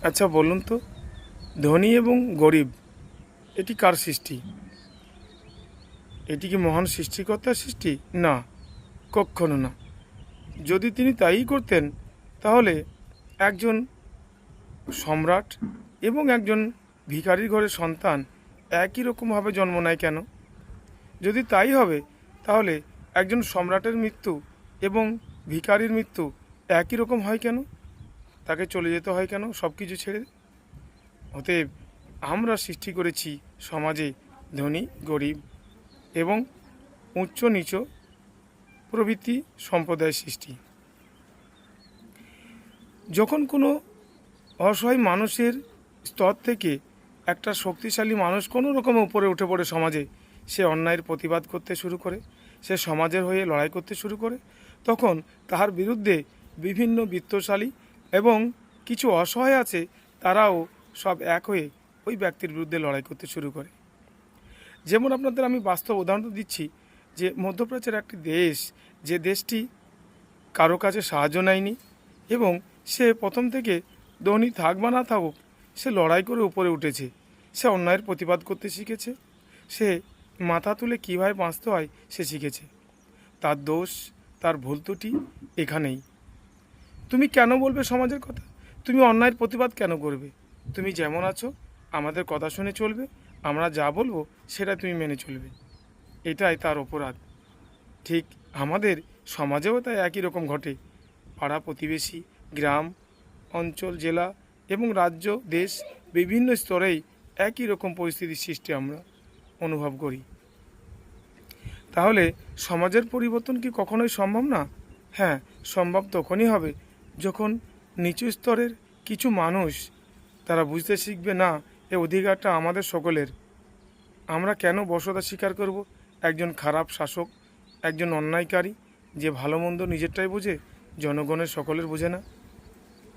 আচ্ছা বলুন তো, ধনী এবং গরিব এটি কার সৃষ্টি? এটি কি মহান সৃষ্টিকর্তার সৃষ্টি? না, কক্ষনো না। যদি তিনি তাই করতেন, তাহলে একজন সম্রাট এবং একজন ভিখারির ঘরের সন্তান একই রকমভাবে জন্ম নেয় কেন? যদি তাই হবে, তাহলে একজন সম্রাটের মৃত্যু এবং ভিখারির মৃত্যু একই রকম হয় কেন? তাকে চলে যেতে হয় কেন সব কিছু ছেড়ে? অতএব আমরা সৃষ্টি করেছি সমাজে ধনী গরিব এবং উচ্চ নিচ প্রভৃতি সম্প্রদায়ের সৃষ্টি। যখন কোনো অসহায় মানুষের স্তর থেকে একটা শক্তিশালী মানুষ কোনো রকমে উপরে উঠে পড়ে সমাজে, সে অন্যায়ের প্রতিবাদ করতে শুরু করে, সে সমাজের হয়ে লড়াই করতে শুরু করে, তখন তাহার বিরুদ্ধে বিভিন্ন বিত্তশালী এবং কিছু অসহায় আছে, তারাও সব এক হয়ে ওই ব্যক্তির বিরুদ্ধে লড়াই করতে শুরু করে। যেমন আপনাদের আমি বাস্তব উদাহরণ দিচ্ছি, যে মধ্যপ্রাচ্যের একটি দেশ, যে দেশটি কারো কাছে সাহায্য নেয়নি এবং সে প্রথম থেকে ধনী থাক বা না থাকুক, সে লড়াই করে উপরে উঠেছে, সে অন্যায়ের প্রতিবাদ করতে শিখেছে, সে মাথা তুলে কীভাবে বাঁচতে হয় সে শিখেছে। তার দোষ, তার ভুল ত্রুটি এখানেই। তুমি কেন বলবে সমাজের কথা? তুমি অন্যায়ের প্রতিবাদ কেন করবে? তুমি যেমন আছো আমাদের কথা শুনে চলবে, আমরা যা বলবো সেটা তুমি মেনে চলবে, এটাই তার অপরাধ। ঠিক আমাদের সমাজেও তাই একই রকম ঘটে। পাড়া প্রতিবেশী, গ্রাম অঞ্চল, জেলা এবং রাজ্য, দেশ, বিভিন্ন স্তরেই একই রকম পরিস্থিতির সৃষ্টি আমরা অনুভব করি। তাহলে সমাজের পরিবর্তন কি কখনোই সম্ভব না? হ্যাঁ, সম্ভব তখনই হবে যখন নিচু স্তরের কিছু মানুষ তারা বুঝতে শিখবে, না, এ অধিকারটা আমাদের সকলের। আমরা কেন বশ্যতা স্বীকার করব একজন খারাপ শাসক, একজন অন্যায়কারী, যে ভালো মন্দ নিজেরটাই বোঝে, জনগণের সকলের বোঝে না?